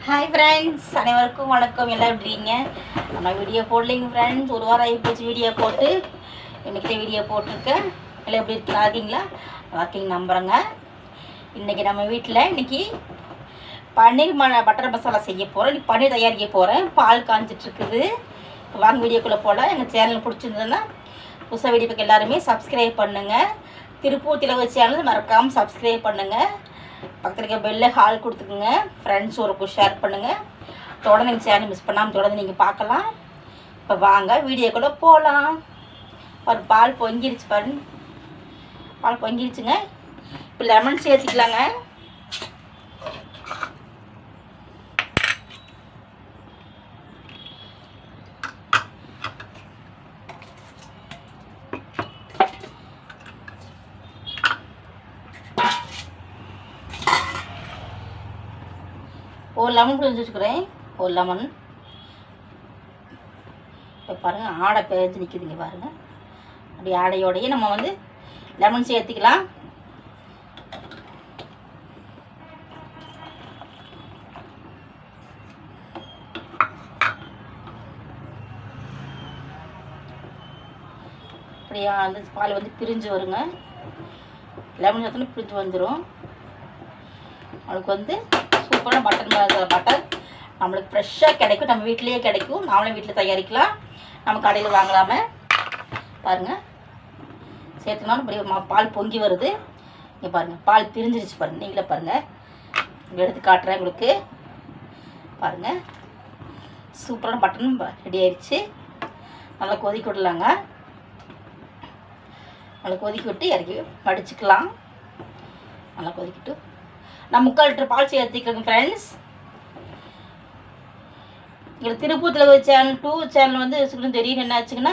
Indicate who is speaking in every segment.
Speaker 1: Hi friends, அனைவருக்கும் வணக்கம். எல்லாம் எப்படிங்க? நம்ம வீடியோ போடலைங்க ஃப்ரெண்ட்ஸ். ஒரு வாரம் ஆகி போச்சு வீடியோ போட்டு. இன்றைக்கி வீடியோ போட்டிருக்கேன். எல்லாம் எப்படி இருக்கீங்களா? இருக்கீங்க நம்புகிறேங்க. இன்றைக்கி நம்ம வீட்டில் பன்னீர் பட்டர் மசாலா செய்ய போகிறோம். இன்றைக்கி பன்னீர் தயாரிக்க போகிறேன். பால் காஞ்சிட்ருக்குது. வாங்க வீடியோக்குள்ளே போல. எங்கள் சேனல் பிடிச்சிருந்ததுன்னா புதுசாக வீடியோக்கு எல்லாருமே சப்ஸ்கிரைப் பண்ணுங்கள். திருப்பூர் திலகு சேனல் மறக்காமல் சப்ஸ்கிரைப் பண்ணுங்கள். பக்கத்தில் இருக்க பெல்ல ஹால் கொடுத்துக்குங்க. ஃப்ரெண்ட்ஸ் ஒருக்கு ஷேர் பண்ணுங்கள். தொடர்ந்து எங்கள் சேனல் மிஸ் பண்ணாமல் தொடர்ந்து நீங்கள் பார்க்கலாம். இப்போ வாங்க வீடியோக்குள்ளே போகலாம். ஒரு பால் பொங்கிருச்சு பாருங்க. பால் பொங்கிருச்சுங்க. இப்போ லெமன் சேர்த்துக்கலாங்க. ஒரு லெமன் பிழிஞ்சு வச்சுக்கிறேன். ஒரு லெமன் இப்போ பாருங்கள், ஆடை பேஞ்சு நிற்கிதுங்க பாருங்கள். அப்படி ஆடையோடையே நம்ம லெமன் சேர்த்துக்கலாம். அப்படியா பால் பிரிஞ்சு வருங்க. லெமன் சேர்த்தோன்னு பிரிஞ்சு வந்துடும். அவளுக்கு சூப்பரான பட்டர் நம்மளுக்கு ஃப்ரெஷ்ஷாக கிடைக்கும். நம்ம வீட்டிலேயே கிடைக்கும். நாமளும் வீட்டில் தயாரிக்கலாம். நம்ம கடையில் வாங்கலாமல். பாருங்கள், சேர்த்துனாலும் இப்படி பால் பொங்கி வருது. இங்கே பாருங்கள், பால் பிரிஞ்சிருச்சு பாருங்கள். நீங்களே பாருங்கள். இங்கே எடுத்து காட்டுறேன் உங்களுக்கு. பாருங்கள், சூப்பரான பட்டரும் ரெடி ஆயிடுச்சு. நல்லா கொதிக்க விடலாங்க. நல்லா கொதிக்க விட்டு இறக்கி வடிச்சுக்கலாம். நல்லா கொதிக்கிட்டு நான் 3/4 லிட்டர் பால் சேர்த்துக்கிறேங்க ஃப்ரெண்ட்ஸ். இங்கே திருப்பூர் திலகு சேனல் 2 சேனல் தெரியும். என்ன ஆச்சுங்கன்னா,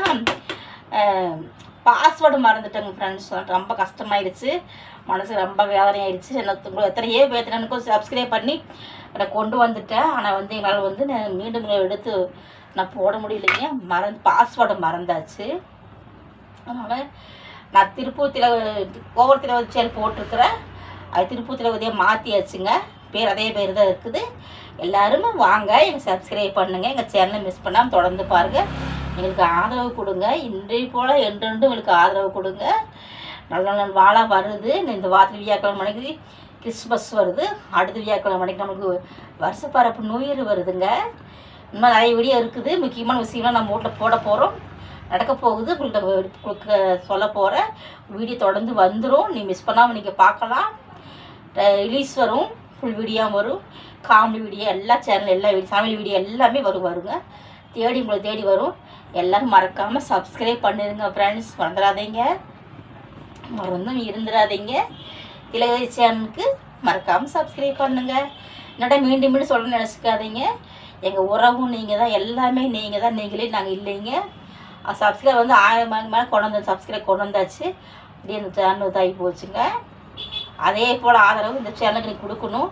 Speaker 1: பாஸ்வேர்டு மறந்துட்டேங்க ஃப்ரெண்ட்ஸ். ரொம்ப கஷ்டமாயிடுச்சு. மனசு ரொம்ப வேதனை ஆயிடுச்சு. எத்தனையோ பேத்தினனுக்கும் சப்ஸ்கிரைப் பண்ணி அதை கொண்டு வந்துட்டேன். ஆனால் என்னால் நான் மீண்டும் எடுத்து நான் போட முடியலைங்க. பாஸ்வேர்டு மறந்தாச்சு. அதனால் நான் திருப்பூர் கோவர் திலகு சேனல் போட்டிருக்கிறேன். அது திருப்பூர் திலகுதியை மாற்றியாச்சுங்க. பேர் அதே பேர் தான் இருக்குது. எல்லோருமே வாங்க, எங்கள் சப்ஸ்கிரைப் பண்ணுங்கள். எங்கள் சேனலை மிஸ் பண்ணாமல் தொடர்ந்து பாருங்கள். எங்களுக்கு ஆதரவு கொடுங்க. இன்றைய போல் என்றென்றும் எங்களுக்கு ஆதரவு கொடுங்க. நல்ல நல்ல வாழாக வருது. இந்த வாரத்தில் வியாக்கிழமை மணிக்கு கிறிஸ்மஸ் வருது. அடுத்த வியாக்கிழமை மணிக்கு நமக்கு வருஷப்பரப்பு நியூ இயர் வருதுங்க. இன்னும் நிறைய வீடியோ இருக்குது. முக்கியமான விஷயம்லாம் நம்ம வீட்டில் போட போகிறோம். நடக்க போகுது. உங்களுக்கு சொல்ல போகிறேன். வீடியோ தொடர்ந்து வந்துடும். நீ மிஸ் பண்ணாமல் நீங்கள் பார்க்கலாம். ரிலீஸ் வரும். ஃபுல் வீடியோ வரும். காமெடி வீடியோ எல்லா சேனல் எல்லா சமையல் வீடியோ எல்லாமே வருங்க. உங்களை தேடி வரும். எல்லோரும் மறக்காமல் சப்ஸ்கிரைப் பண்ணிடுங்க ஃப்ரெண்ட்ஸ். மறந்துடாதீங்க. இருந்துடாதீங்க. திலகு சேனலுக்கு மறக்காமல் சப்ஸ்கிரைப் பண்ணுங்கள். என்னடா மீண்டும் மீண்டும் சொல்ல நினச்சிக்காதீங்க. எங்கள் உறவும் நீங்கள் தான். எல்லாமே நீங்கள் தான். நீங்களே நாங்கள் இல்லைங்க. சப்ஸ்கிரைப் 1000 மேலே சப்ஸ்கிரைப் கொண்டு வந்தாச்சு. அப்படியே இந்த சேனல் இதாகி போச்சுங்க. அதே போல் ஆதரவு இந்த சேனலுக்கு நீங்கள் கொடுக்கணும்.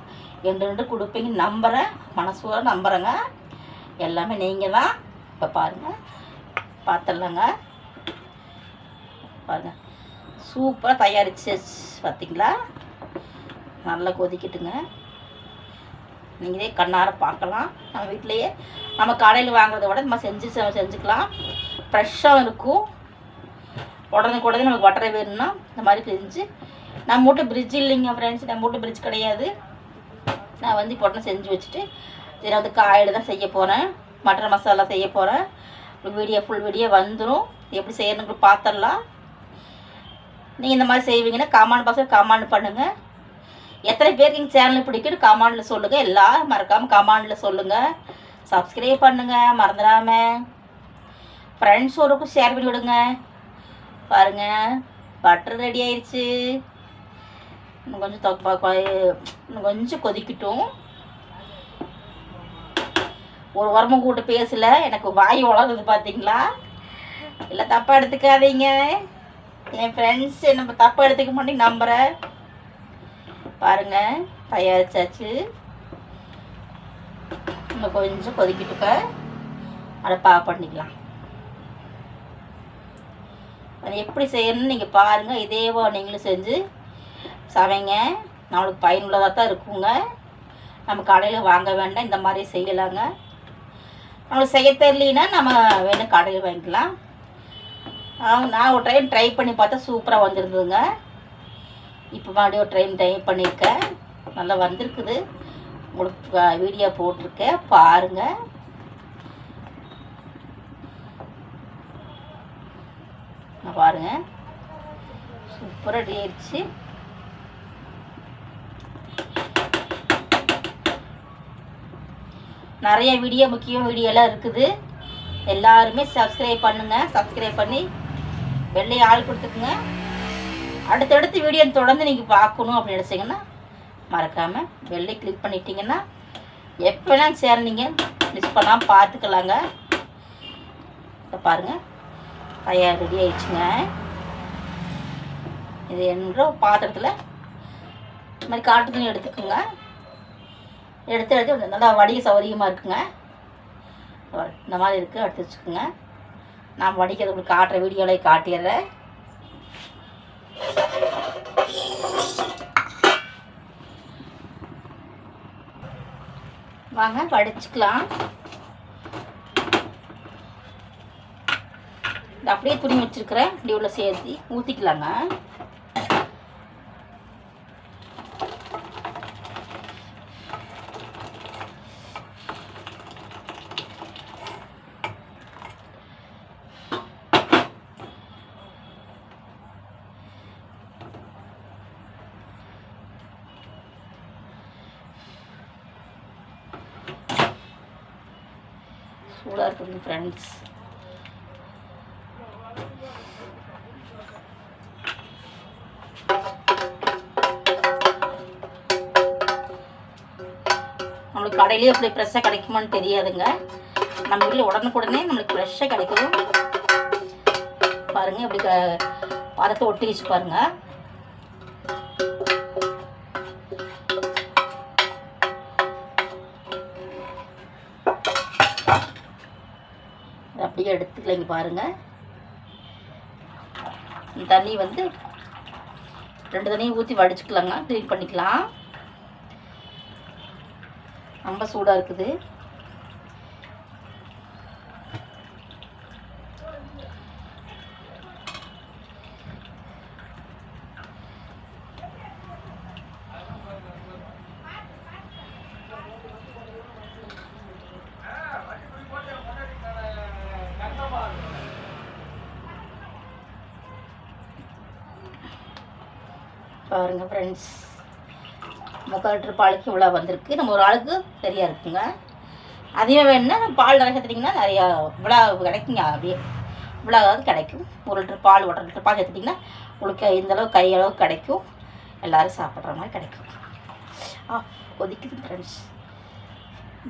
Speaker 1: என்று கொடுப்பீங்க நம்புகிறேன். மனசூர நம்புகிறேங்க. எல்லாமே நீங்கள் தான். இப்போ பாருங்கள், பார்த்துடலாங்க. பாருங்கள், சூப்பராக தயாரிச்சு பார்த்தீங்களா? நல்லா கொதிக்கிட்டுங்க. நீங்களே கண்ணார பார்க்கலாம். நம்ம வீட்டிலையே நம்ம கடையில் வாங்குறத விட நம்ம செஞ்சுக்கலாம். ஃப்ரெஷ்ஷாக இருக்கும். உடனே நமக்கு பட்டரை வேணும்னா இந்த மாதிரி செஞ்சு. நம்ம வீட்டில் ஃப்ரிட்ஜ் இல்லைங்க ஃப்ரெண்ட்ஸ். நம்ம வீட்டில் ஃப்ரிட்ஜ் கிடையாது. நான் இப்போ செஞ்சு வச்சுட்டு இதில் காயில் தான் செய்ய போகிறேன். மட்டர் மசாலா செய்ய போகிறேன். ஃபுல் வீடியோ வந்துடும். எப்படி செய்யணும்னு பார்த்துடலாம். நீங்கள் இந்த மாதிரி செய்வீங்கன்னா கமெண்ட் பண்ணுங்கள். எத்தனை பேருக்கு எங்கள் சேனல் பிடிக்குன்னு கமெண்டில் சொல்லுங்கள். எல்லோரும் மறக்காமல் கமெண்டில் சொல்லுங்கள். சப்ஸ்கிரைப் பண்ணுங்கள் மறந்துடாமல். ஃப்ரெண்ட்ஸ் ஒருக்கும் ஷேர் பண்ணி விடுங்க. பாருங்கள், பட்டர் ரெடி ஆயிடுச்சு. இன்னும் கொஞ்சம் கொதிக்கட்டும். ஒரு வாரமும் கூட்ட பேசல. எனக்கு வாய் வளருது பார்த்தீங்களா? இல்லை தப்பாக எடுத்துக்காதீங்க. என் ஃப்ரெண்ட்ஸ் நம்ம தப்பாக எடுத்துக்க மாட்டேங்க நம்புகிறேன். பாருங்கள், தயாரிச்சாச்சு. இன்னும் கொஞ்சம் கொதிக்கிட்டுக்க அதை பண்ணிக்கலாம். அது எப்படி செய்யணும்னு நீங்கள் பாருங்கள். இதேவோ நீங்களும் செஞ்சு சமைங்க. நம்மளுக்கு பயனுள்ளதாக தான் இருக்குங்க. நம்ம கடையில் வாங்க வேண்டாம், இந்த மாதிரி செய்யலாங்க. நம்மளுக்கு செய்ய தெரியலனா நம்ம வேணும் கடையில் வாங்கிக்கலாம். நான் ஒரு டைம் ட்ரை பண்ணி பார்த்தா சூப்பராக வந்திருந்ததுங்க. இப்போ மறுபடியும் ஒரு டைம் ட்ரை பண்ணியிருக்கேன், நல்லா வந்திருக்குது. உங்களுக்கு வீடியோ போட்டிருக்கேன், பாருங்கள். பாருங்கள், சூப்பராக ரெடி ஆயிடுச்சு. நிறைய வீடியோ, முக்கிய வீடியோலாம் இருக்குது. எல்லாருமே சப்ஸ்கிரைப் பண்ணுங்கள். சப்ஸ்கிரைப் பண்ணி வெள்ளையை ஆள் கொடுத்துக்குங்க. அடுத்தடுத்து வீடியோ தொடர்ந்து நீங்கள் பார்க்கணும் அப்படின்னு நினச்சிங்கன்னா மறக்காமல் வெள்ளை கிளிக் பண்ணிட்டீங்கன்னா எப்போலாம் சேர நீங்கள் மிஸ் பண்ணாமல் பார்த்துக்கலாங்க. இப்போ பாருங்கள், தயார் ரெடி ஆயிடுச்சுங்க. இது என்ற பாத்திரத்தில் இந்த மாதிரி காட்டு துணி எடுத்துக்கோங்க. எடுத்து நல்லா வடிக சௌகரியமாக இருக்குங்க. இந்த மாதிரி இருக்குது, எடுத்து வச்சுக்கோங்க. நான் வடிக்கிறது உங்களுக்கு காட்டுற வீடியோவில் காட்டிடுறேன். வாங்க வடிச்சுக்கலாம். அப்படியே துணி வச்சுருக்கிறேன், இப்படி உள்ள சேர்த்து ஊற்றிக்கலாங்க. சூடாக இருக்குங்க ஃப்ரெண்ட்ஸ். நம்மளுக்கு கடையிலேயே இப்படி ஃப்ரெஷ்ஷாக கிடைக்குமான்னு தெரியாதுங்க. நம்ம வீட்டில் உடனுக்குடனே நம்மளுக்கு ஃப்ரெஷ்ஷாக கிடைக்கும். பாருங்கள், இப்படி பதத்தை ஒட்டி வச்சு பாருங்கள். அப்படியே எடுத்துக்கலைங்க பாருங்கள். தண்ணி வந்து 2 தண்ணியும் ஊற்றி வடிச்சுக்கலாங்க, க்ளீன் பண்ணிக்கலாம். ரொம்ப சூடாக இருக்குது. பாருங்கள் ஃப்ரெண்ட்ஸ், 3/4 லிட்டர் பாலுக்கு இவ்வளோ வந்திருக்கு. நம்ம ஒரு ஆளுக்கு சரியாக இருக்குங்க. அதிகமாக வேணும்னா பால் நிறைய சேர்த்துட்டிங்கன்னா நிறையா இவ்வளோ கிடைக்குங்க. அப்படியே இவ்வளோவாவது கிடைக்கும். 1 லிட்டர் பால் 1.5 லிட்டர் பால் சேர்த்துட்டிங்கன்னா உங்களுக்கு இந்தளவு கையளவு கிடைக்கும். எல்லோரும் சாப்பிட்ற மாதிரி கிடைக்கும். கொதிக்குது ஃப்ரெண்ட்ஸ்.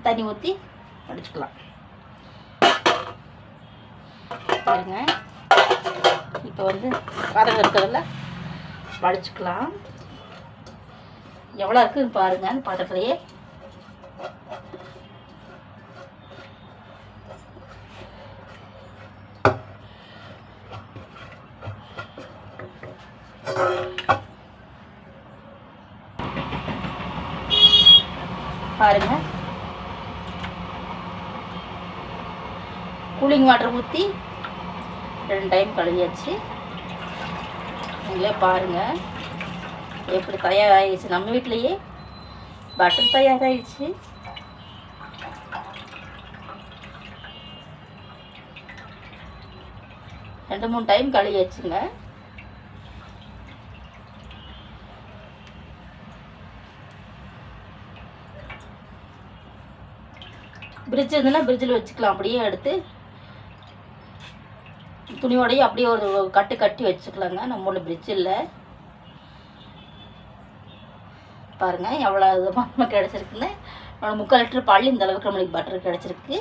Speaker 1: தண்ணி ஊற்றி வடிச்சுக்கலாம். பாருங்க, இப்போ வந்து பாத்திரம் இருக்கிறதுல வடிச்சுக்கலாம். எவ்வளோ இருக்குதுன்னு பாருங்கள் அந்த பாத்திரத்துலையே. பாருங்க, கூலிங் வாட்டர் ஊற்றி 2 டைம் கழுவியாச்சு. நீங்களே பாருங்கள் எப்படி தயாராகிடுச்சு. நம்ம வீட்டிலையே பட்டர் தயாராகிடுச்சு. ரெண்டு 3 டைம் கழுவியாச்சுங்க. ஃப்ரிட்ஜ் இருந்ததுன்னா ஃப்ரிட்ஜில் வச்சுக்கலாம். அப்படியே எடுத்து துணியோடையே அப்படியே ஒரு கட்டு கட்டி வச்சுக்கலாங்க. நம்மளோட ஃப்ரிட்ஜ் இல்லை. பாருங்கள் எவ்வளோ இதுமாக கிடச்சிருக்குன்னு. 3/4 லிட்டர் பால் இந்த அளவுக்கு நம்மளுக்கு பட்டர் கிடச்சிருக்கு.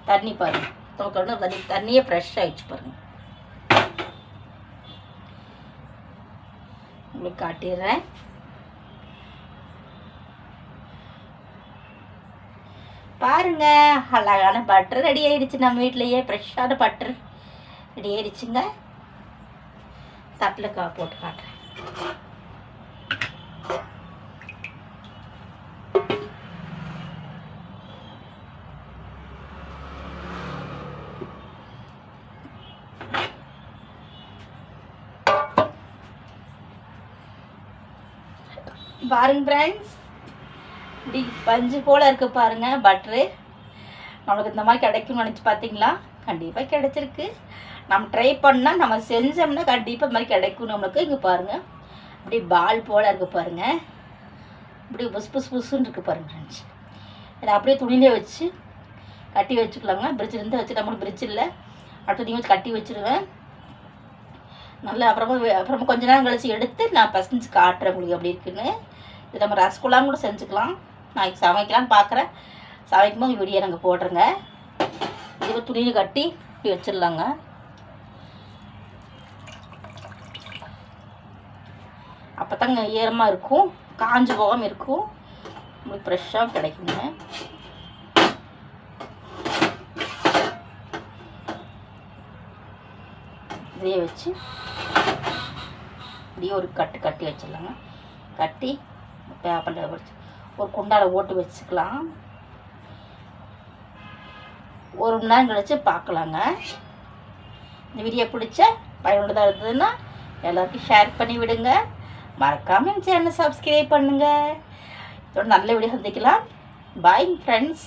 Speaker 1: தண்ணி பாருங்கள், நமக்கு தண்ணியே ஃப்ரெஷ் ஆகிடுச்சு பாருங்கள். உங்களுக்கு காட்டிடுறேன். பாருங்க, அழகான பட்டர் ரெடி ஆயிடுச்சு. நம்ம வீட்டிலையே ஃப்ரெஷ்ஷான பட்டர் ரெடி ஆயிடுச்சுங்க. தட்டில் போட்டு காட்டுறேன். பாருங்க ஃப்ரெண்ட்ஸ், இப்படி பஞ்சு போல் இருக்கு பாருங்க பட்ரு. நம்மளுக்கு இந்த மாதிரி கிடைக்கும்னு நினச்சி பார்த்தீங்களா? கண்டிப்பாக கிடைச்சிருக்கு. நம்ம ட்ரை பண்ணால், நம்ம செஞ்சோம்னா கண்டிப்பாக இந்த மாதிரி கிடைக்கும் நம்மளுக்கு. இங்கே பாருங்கள், இப்படி பால் போல் இருக்குது பாருங்கள். இப்படி புஸ் புஸ் புஸ்ன்னு இருக்குது பாருங்கள் ஃப்ரெண்ட்ஸ். இதை அப்படியே துணியிலே வச்சு கட்டி வச்சுக்கலாங்க. பிரிட்ஜ் இருந்து வச்சு, நம்மளுக்கு பிரிட்ஜ் இல்லை, அடுத்த துணி வச்சு கட்டி வச்சுருவேன். நல்லா அப்புறமா கொஞ்ச நேரம் கழிச்சு எடுத்து நான் பசஞ்சு காட்டுறேன் உங்களுக்கு எப்படி இருக்குன்னு. இது நம்ம ரசகுல்லாம் கூட செஞ்சுக்கலாம். நான் சமைக்கலான்னு பார்க்குறேன். சமைக்கும் போது வீடியோ நாங்கள் போடுறேங்க. இது துணியில் கட்டி இப்படி வச்சிடலாங்க. அப்போ தாங்க ஈரமாக இருக்கும், காஞ்சு போகாமல் இருக்கும், உங்களுக்கு ஃப்ரெஷ்ஷாக கிடைக்குங்க. இதையே வச்சு இப்படியே ஒரு கட்டி வச்சிடலாங்க. கட்டி பேப்பரில் வச்சு ஒரு குண்டால ஓட்டு வச்சுக்கலாம். ஒரு மணி நேரம் கழிச்சு பார்க்கலாங்க. இந்த வீடியோ பிடிச்ச பயனுள்ளதாக இருந்ததுன்னா எல்லாருக்கும் ஷேர் பண்ணி விடுங்க. மறக்காமல் என் சேனலை சப்ஸ்கிரைப் பண்ணுங்கள். இதோட நல்ல வீடியோ சந்திக்கலாம். Bye friends.